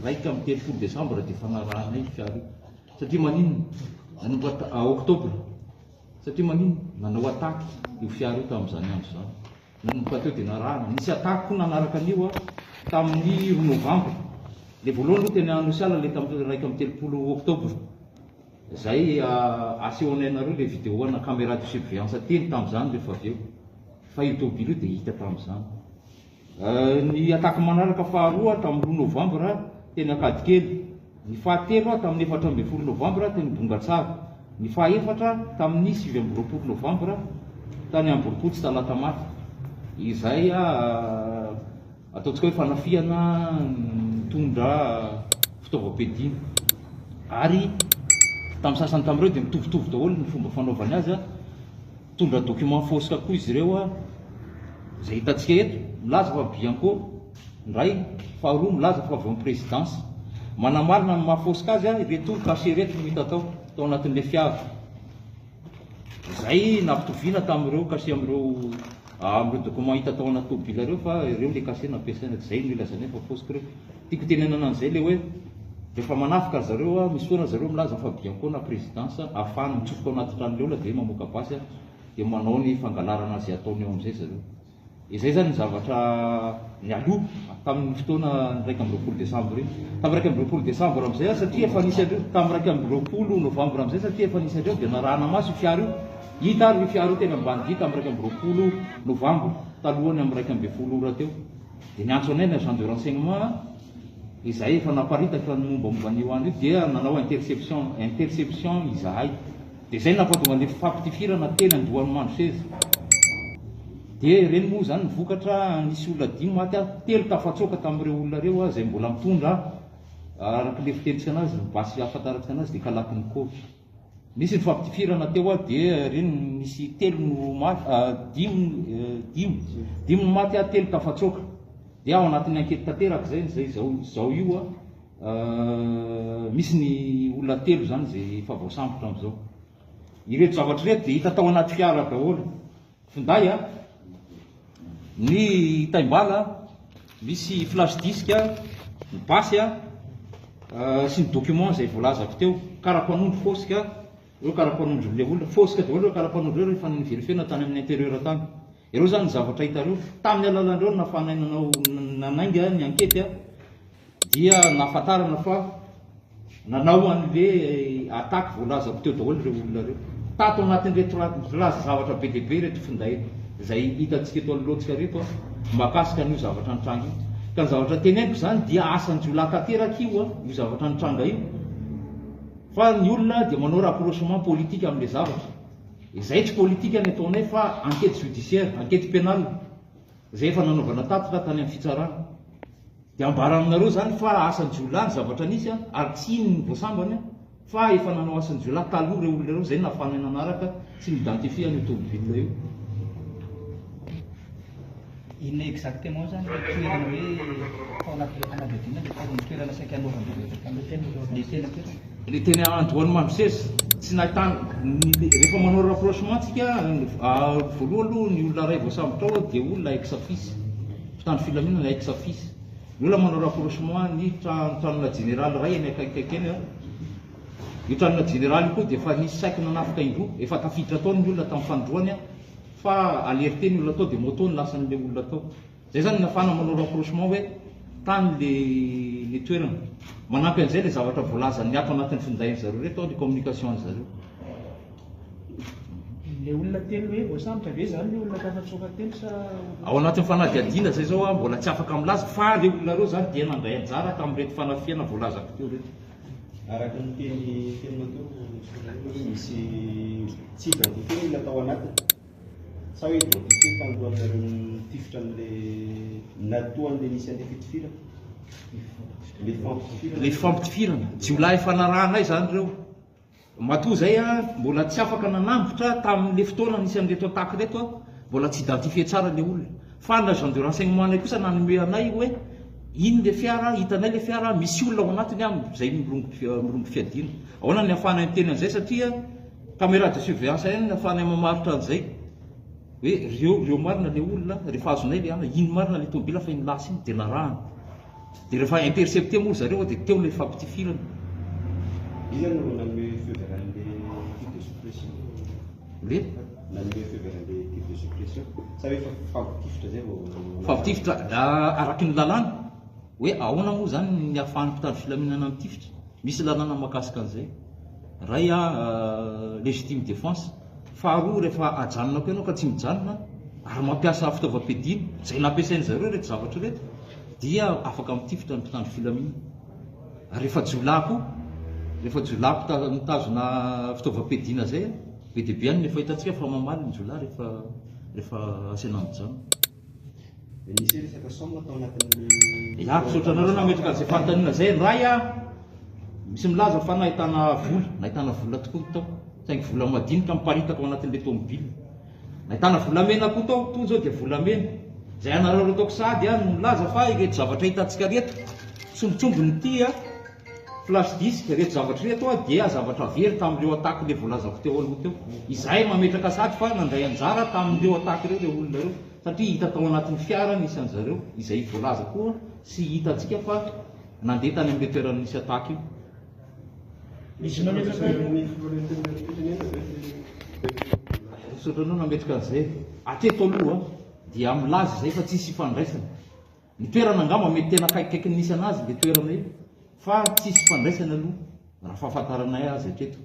raika amin'ny telopolo desambra dia fanarahanay fiara io satria maninona nanomboka oktobra satria maninona nanao ataky io fiara io tamin'izany andro zany nanomboka teo dia narahana nisy ataky koa nanaraka an'io tamin'ny novambra le voalohany aloha teny anosiala le tamin'ny raika amin'ny telopolo oktobra zay asehoanainareo le vidéo ana caméra de surveillance teny tamin'izany rehefa avy eo fa io tobily io dia hita tamin'izany ny ataky manaraka faharoa tamin'ny 2 novambra teny Akadikely ny fahatelo tamin'ny 14 novambra teny Bongatsara ny fahaefatra tamin'ny 7 novambra tany Amboropotsy Talatamata izay ataontsika hoe fanafiana mitondra fitaovam-piadiana ary tamin'ny sasany tamin'ireo dia mitovitovy daholo ny fomba fanaovany azy mitondra document fosika koa izy ireo zay hitantsika eto milaza fa Bianco ndray faharoa milaza fa avy amin'ny présidence manamarina ny mahafosika azy ireto cachet reto no hita tao anatin'ilay fiara zay nampitoviana tamin'ireo cachet amin'ireo document hita tao anaty tobila ireo fa ireo le cachet nampiasaina zay no ilazana fa fosika ireo tiako tenenana an'izay le hoe rehefa manafika zareo misy foana zareo milaza fa Bianco na présidence ahafahana mitsofoka ao anaty trano leola dia mamoaka basy dia manao ny fangalarana azy ataony eo amin'izay zareo izay zany ny zavatra nialoha tamin'ny fotoana 1 desambra iny tamin'ny 1 desambra amin'izay satria efa nisy andreo tamin'ny 1 novambra amin'izay satria efa nisy andreo dia narahana maso io fiara io hita ary io fiara io tena ambany dia tamin'ny 1 novambra talohany amin'ny 12 ora teo dia niantso anay ny agent de renseignement izay efa naparitaka ny mombamomban'io any io dia nanao interception izahay dia zay nampatonga ny fampitifirana teny andohan'ny Mandrosezy dia reny moa zany nivokatra nisy olona 5 maty telo tafatsoaka tamin'ireo olona reo zay mbola mitondra araka le fitenitsika anazy basy ahafantaraka anazy dia kalaky ny kôvy nisy ny fampitifirana teo dia reny nisy telo no maty 5 no maty telo tafatsoaka dia ao anatin'ny ankety tanteraka zay zao io misy ny olona telo zany zay efa voasambotra amin'izao ireto zavatra reto dia hita tao anaty fiara daholo finday ny taimbala misy flash disk ny basy sy ny document zay voalazako teo karapanondro fosika ireo karapanondro le olona fosika daholo ireo karapanondro ireo rehefa niverifena tany amin'ny intérieur tany ireo zany ny zavatra hitareo tamin'ny alalandreo nafanainanao nanainga ny ankety dia nahafantarana fa nanao an'le ataky voalazako teo daholo ireo olona reo tato anatin'reto laza zavatra be dehibe reto finday zay hitantsika eto alohantsika reto makasika an'io zavatra nitranga io ka ny zavatra tenaiko zany dia asan-jiolahy tanteraka io zavatra nitranga io fa ny olona dia manao rapprochement politique amin'le zavatra izay tsy politika ny ataonay fa enquête judiciaire enquête pénale zay efa nanaovana tatitra tany amin'ny fitsarana dia ambaraninareo zany fa asan-jiolahy ny zavatra nisy ary tsy ny voasambany fa efa nanao asan-jiolahy taloha ireo olona reo zay nafanay nanaraka tsy niidentifie an'io tomobilina io inona exactement zany toerana hoe tao anatin'le fanadihadiana dia tao ny toerana saika anaovana le teny andohan'ny Mandrosezy tsy nahitana rehefa manao rapprochement tsika voalohany aloha ny olona ray voasambotra ao dia olona ex-office mpitandro filaminana ex-office ny olona manao rapprochement ny tranona général ray any akaikaiky eny io tranona général koa dia efa nisy saika nanafika indroa efa tafiditra tao ny olona tamin'ny fandroany fa alerte ny olona tao dia moto ny lasan'le olona tao zay zany nafana manao rapprochement hoe tany le toerana manampy an'izay le zavatra voalaza ny ato anatin'ny findainy zareo reto ny communication any zareo le olona telo hoe voasambotra ve zany le olona tafatsoaka telo sa ao anatin'ny fanadihadiana zay zao mbola tsy afaka milaza fa le olona reo zany dia nandray anjara tamin'reto fanafiana voalazako teo reto araka ny teny mateo misy tsy identifié olona tao anatiny sa hoe identifié talohanareo tifitra an'le natoan'le nisy an'le fitifirana le fampitifirana jiolahy fanarahanay zany reo matoa zay mbola tsy afaka nanambotra tamin'le fotoana nisy an'reto ataky reto mbola tsy identifié tsara le olona fa ny agent de renseignement anay kosa nanome anay hoe iny le fiara hitanay le fiara misy olona ao anatiny zay mirombo fiadina ahoana ny afanay miteny an'izay satria caméra de surveillance eny afanay mamaritra an'izay hoe reo marina le olona rehefa azonay le ino marina le tomobila fa iny lasy iny dia narahana dia rehefa intercepté moa zareo dia teo ilay fampitifirana. Izy zany no nanome feu vert an'ilay type de suppression. Le Nanome feu vert an'ilay type de suppression. Sa hoe fampitifitra zay vao. fampitifitra araky ny lalàna hoe ahoana moa zany ny ahafahan'ny mpitandro filaminana mitifitra. Misy lalàna mahakasika an'izay. Ray légitime défense. Faharoa rehefa ajanona koa ianao ka tsy mijanona ary mampiasa fitaovam-piadiana izay nampiasainy zareo rehetra zavatra rehetra dia afaka mitifitra ny mpitandro filaminana. Rehefa jolako mitazona fitaovam-piadiana zay be dia be any efa hitantsika fa mamaly ny jolahy rehefa asena mijanona. Nisy resaka somme atao anatin'ny Misaotra anareo nametraka an'izay fanontaniana zay. Ny ray misy milaza fa nahitana vola tokoa tao, saingy vola madinika miparitaka ao anatin'ilay tomobile. Nahitana volamena koa tao, to zao dia volamena. Zay anareo ataoko sady no milaza fa ireto zavatra hitantsika reto tsombotsombo ty flash disk reto zavatra reto dia zavatra very tamin'ireo ataka le voalazako teo aloha teo. Izahay mametraka sady fa nandray anjara tamin'ireo ataka ireo le olona ireo satria hita tao anatin'ny fiara nisy an'zareo izay voalaza koa sy hitantsika fa nandeha tany amin'ilay toerana nisy ataka io. Sotranao nametraka an'izay atreto aloha dia milaza izay fa tsisy ifandraisana. Ny toerana angamba mety tena akaikikaiky nisy anazy le toerana io fa tsisy ifandraisana aloha raha fahafantaranay azy hatreto.